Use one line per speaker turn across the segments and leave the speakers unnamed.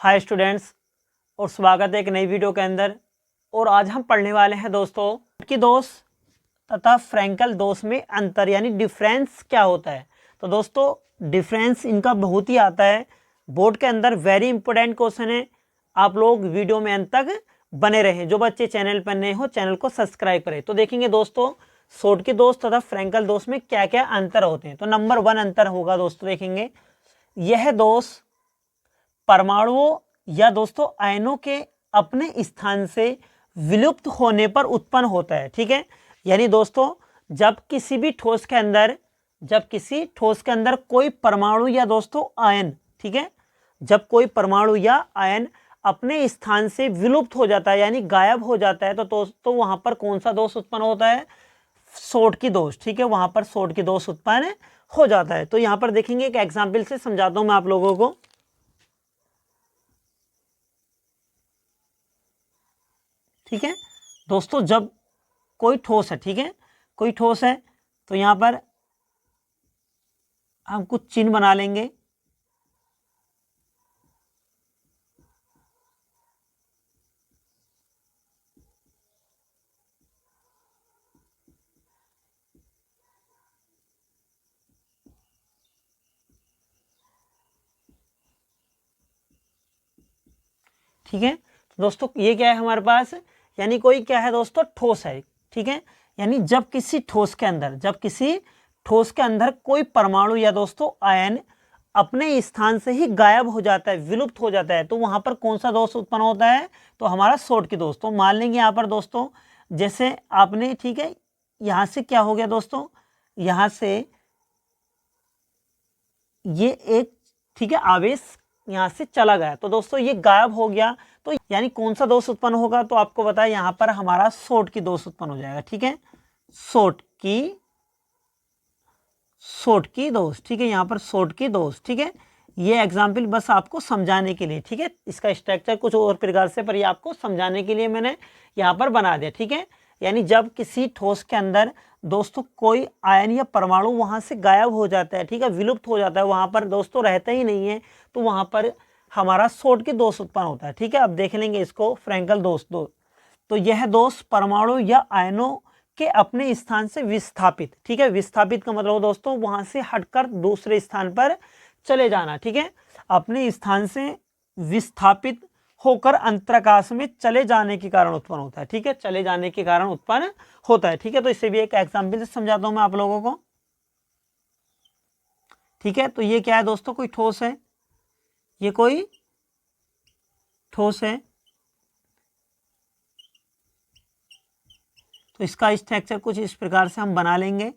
Hi students, और स्वागत है एक नई वीडियो के अंदर। और आज हम पढ़ने वाले हैं दोस्तों कि दोष तथा फ्रैंकल दोष में अंतर यानी डिफरेंस क्या होता है। तो दोस्तों डिफरेंस इनका बहुत ही आता है बोर्ड के अंदर, वेरी इंपॉर्टेंट क्वेश्चन है। आप लोग वीडियो में अंत तक बने रहें। जो बच्चे चैनल पर नए हो चैनल को सब्सक्राइब करें। तो देखेंगे दोस्तों शॉर्टकी दोष तथा फ्रैंकल दोष में क्या क्या अंतर होते हैं। तो नंबर 1 अंतर होगा दोस्तों, देखेंगे यह दोष परमाणुओं या दोस्तों आयनों के अपने स्थान से विलुप्त होने पर उत्पन्न होता है। ठीक है, यानी दोस्तों जब किसी ठोस के अंदर कोई परमाणु या दोस्तों आयन, ठीक है, जब कोई परमाणु या आयन अपने स्थान से विलुप्त हो जाता है यानी गायब हो जाता है तो दोस्तों वहां पर कौन सा दोष उत्पन्न होता है? शॉर्टकी दोष। ठीक है, वहां पर शॉर्टकी दोष उत्पन्न हो जाता है। तो यहां पर देखेंगे एक एग्जाम्पल से समझाता हूं मैं आप लोगों को। ठीक है दोस्तों, जब कोई ठोस है, ठीक है, कोई ठोस है तो यहां पर हम कुछ चिन्ह बना लेंगे। ठीक है, तो दोस्तों ये क्या है हमारे पास, यानी कोई क्या है दोस्तों, ठोस है। ठीक है, यानी जब किसी ठोस के अंदर कोई परमाणु या दोस्तों आयन अपने स्थान से ही गायब हो जाता है, विलुप्त हो जाता है, तो वहां पर कौन सा दोष उत्पन्न होता है? तो हमारा शॉर्टकी दोष। तो मान लेंगे यहाँ पर दोस्तों, जैसे आपने, ठीक है, यहां से क्या हो गया दोस्तों, यहां से ये एक, ठीक है, आवेश यहां से चला गया तो दोस्तों ये गायब हो गया। तो यानी कौन सा दोष उत्पन्न होगा? तो आपको बताया यहां पर हमारा शॉर्टकी दोष उत्पन्न हो जाएगा। ठीक है, शॉर्टकी दोष। ठीक है, यहां पर शॉर्टकी दोष। ठीक है, ये एग्जाम्पल बस आपको समझाने के लिए, ठीक है, इसका स्ट्रक्चर कुछ और प्रकार से, पर ये आपको समझाने के लिए मैंने यहां पर बना दिया। ठीक है, यानी जब किसी ठोस के अंदर दोस्तों कोई आयन या परमाणु वहां से गायब हो जाता है, ठीक है, विलुप्त हो जाता है, वहां पर दोस्तों रहता ही नहीं है, तो वहां पर हमारा शॉर्टकी दोष उत्पन्न होता है। ठीक है, अब देख लेंगे इसको, फ्रैंकल दोष। तो यह दोष परमाणु या आयनों के अपने स्थान से विस्थापित, ठीक है, विस्थापित का मतलब दोस्तों वहां से हटकर दूसरे स्थान पर चले जाना। ठीक है, अपने स्थान से विस्थापित होकर अंतराकाश में चले जाने के कारण उत्पन्न होता है। ठीक है, चले जाने के कारण उत्पन्न होता है। ठीक है, तो इसे भी एक एग्जाम्पल से समझाता हूं मैं आप लोगों को। ठीक है, तो ये क्या है दोस्तों, कोई ठोस है, ये कोई ठोस है, तो इसका स्ट्रक्चर कुछ इस प्रकार से हम बना लेंगे।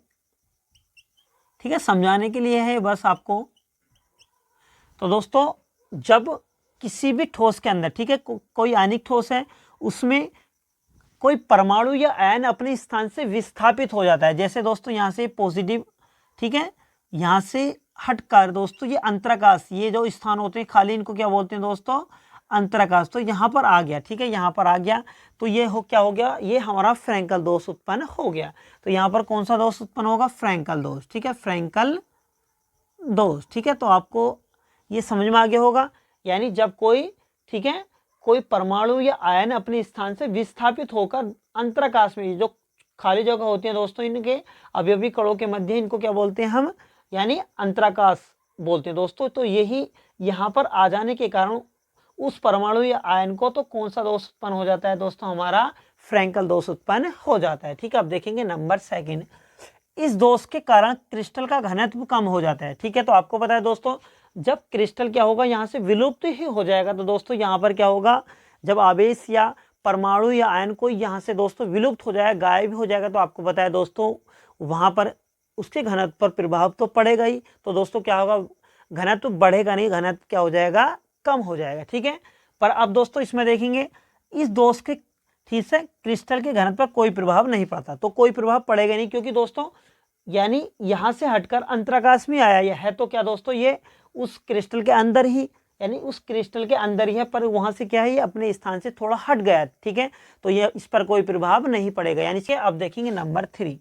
ठीक है, समझाने के लिए है बस आपको। तो दोस्तों जब किसी भी ठोस के अंदर, ठीक है, कोई आयनिक ठोस है, उसमें कोई परमाणु या आयन अपने स्थान से विस्थापित हो जाता है, जैसे दोस्तों यहां से पॉजिटिव, ठीक है, यहां से हटकर दोस्तों ये अंतराकाश, ये जो स्थान होते हैं खाली, इनको क्या बोलते हैं दोस्तों? अंतराकाश। तो यहां पर आ गया, ठीक है, यहां पर आ गया तो ये क्या हो गया, ये हमारा फ्रैंकल दोष उत्पन्न हो गया। तो यहां पर कौन सा दोष उत्पन्न होगा? फ्रैंकल दोष। ठीक है, फ्रैंकल दोष। ठीक है, तो आपको ये समझ में आ गया होगा, यानी जब कोई, ठीक है, कोई परमाणु या आयन अपने स्थान से विस्थापित होकर अंतराकाश में, जो खाली जगह होती है दोस्तों, इनके अवयवी कणों के मध्य, इनको क्या बोलते हैं हम? यानी अंतराकाश बोलते हैं दोस्तों। तो यही यहाँ पर आ जाने के कारण उस परमाणु या आयन को तो कौन सा दोष उत्पन्न हो जाता है दोस्तों? हमारा फ्रैंकल दोष उत्पन्न हो जाता है। ठीक है, अब देखेंगे नंबर 2, इस दोष के कारण क्रिस्टल का घनत्व कम हो जाता है। ठीक है, तो आपको पता है दोस्तों जब क्रिस्टल क्या होगा, यहाँ से विलुप्त ही हो जाएगा, तो दोस्तों यहाँ पर क्या होगा, जब आवेश या परमाणु या आयन को यहाँ से दोस्तों विलुप्त हो जाएगा, गायब हो जाएगा, तो आपको पता है दोस्तों वहाँ पर उसके घनत्व पर प्रभाव तो पड़ेगा ही। तो दोस्तों क्या होगा, घनत्व बढ़ेगा नहीं, घनत्व क्या हो जाएगा, कम हो जाएगा। ठीक है, पर अब दोस्तों इसमें देखेंगे इस दोष के, ठीक है, क्रिस्टल के घनत्व पर कोई प्रभाव नहीं पड़ता, तो कोई प्रभाव पड़ेगा नहीं, क्योंकि दोस्तों यानी यहां से हटकर अंतराकाश में आया, यह है तो क्या दोस्तों, ये उस क्रिस्टल के अंदर ही, यानी उस क्रिस्टल के अंदर ही है, पर वहां से क्या है, ये अपने स्थान से थोड़ा हट गया। ठीक है, तो ये इस पर कोई प्रभाव नहीं पड़ेगा। यानी कि अब देखेंगे नंबर 3,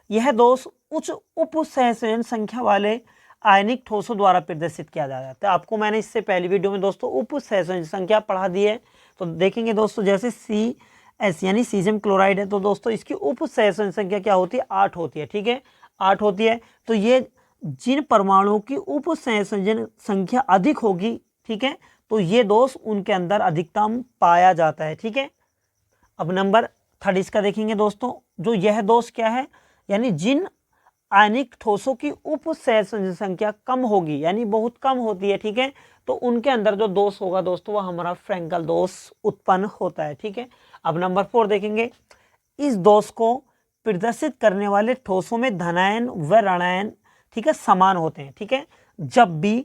यह दोष उच्च उप सहसंयोजन संख्या वाले आयनिक ठोसों द्वारा प्रदर्शित किया जाता है। आपको मैंने इससे पहली वीडियो में दोस्तों उप सहसंयोजन संख्या पढ़ा दी है। तो देखेंगे दोस्तों, जैसे CS यानी सीजियम क्लोराइड है, तो दोस्तों इसकी उप सहसंयोजन संख्या क्या होती है? 8 होती है। ठीक है, 8 होती है। तो ये जिन परमाणुओं की उप सहसंयोजन संख्या अधिक होगी, ठीक है, तो ये दोष उनके अंदर अधिकतम पाया जाता है। ठीक है, अब नंबर 3 इसका देखेंगे दोस्तों, जो यह दोष क्या है, यानी जिन आयनिक ठोसों की उप सहसंयोजन संख्या कम होगी, यानी बहुत कम होती है, ठीक है, तो उनके अंदर जो दोष होगा दोस्तों वह हमारा फ्रैंकल दोष उत्पन्न होता है। ठीक है, अब नंबर 4 देखेंगे, इस दोष को प्रदर्शित करने वाले ठोसों में धनायन व ऋणायन, ठीक है, समान होते हैं। ठीक है, जब भी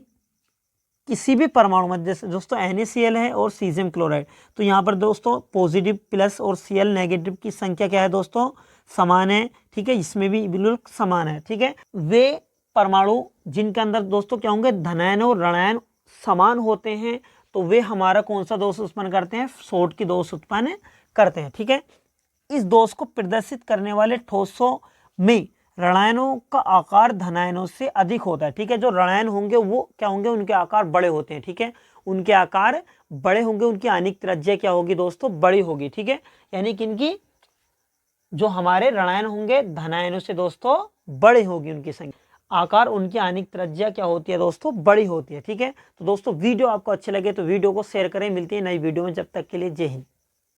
किसी भी परमाणु में, जैसे दोस्तों NaCl है और सीजियम क्लोराइड, तो यहाँ पर दोस्तों पॉजिटिव प्लस और Cl नेगेटिव की संख्या क्या है दोस्तों? समान है। ठीक है, इसमें भी बिल्कुल समान है। ठीक है, वे परमाणु जिनके अंदर दोस्तों क्या होंगे? धनायन और ऋणायन समान होते हैं, तो वे हमारा कौन सा दोष उत्पन्न करते हैं? शॉर्ट की दोष उत्पन्न करते हैं। ठीक है, इस दोष को प्रदर्शित करने वाले ठोसों में ऋणायनों का आकार धनायनों से अधिक होता है। ठीक है, जो ऋणायन होंगे वो क्या होंगे? उनके आकार बड़े होते हैं। ठीक है, उनके आकार बड़े होंगे, उनकी आनिक त्रिज्या क्या होगी दोस्तों? बड़ी होगी। ठीक है, यानी कि इनकी जो हमारे ऋणायन होंगे धनायनों से दोस्तों बड़े होगी उनकी संख्या, आकार, उनकी आनिक त्रिज्या क्या होती है दोस्तों? बड़ी होती है। ठीक है, तो दोस्तों वीडियो आपको अच्छे लगे तो वीडियो को शेयर करें। मिलती है नई वीडियो में, जब तक के लिए जय हिंद।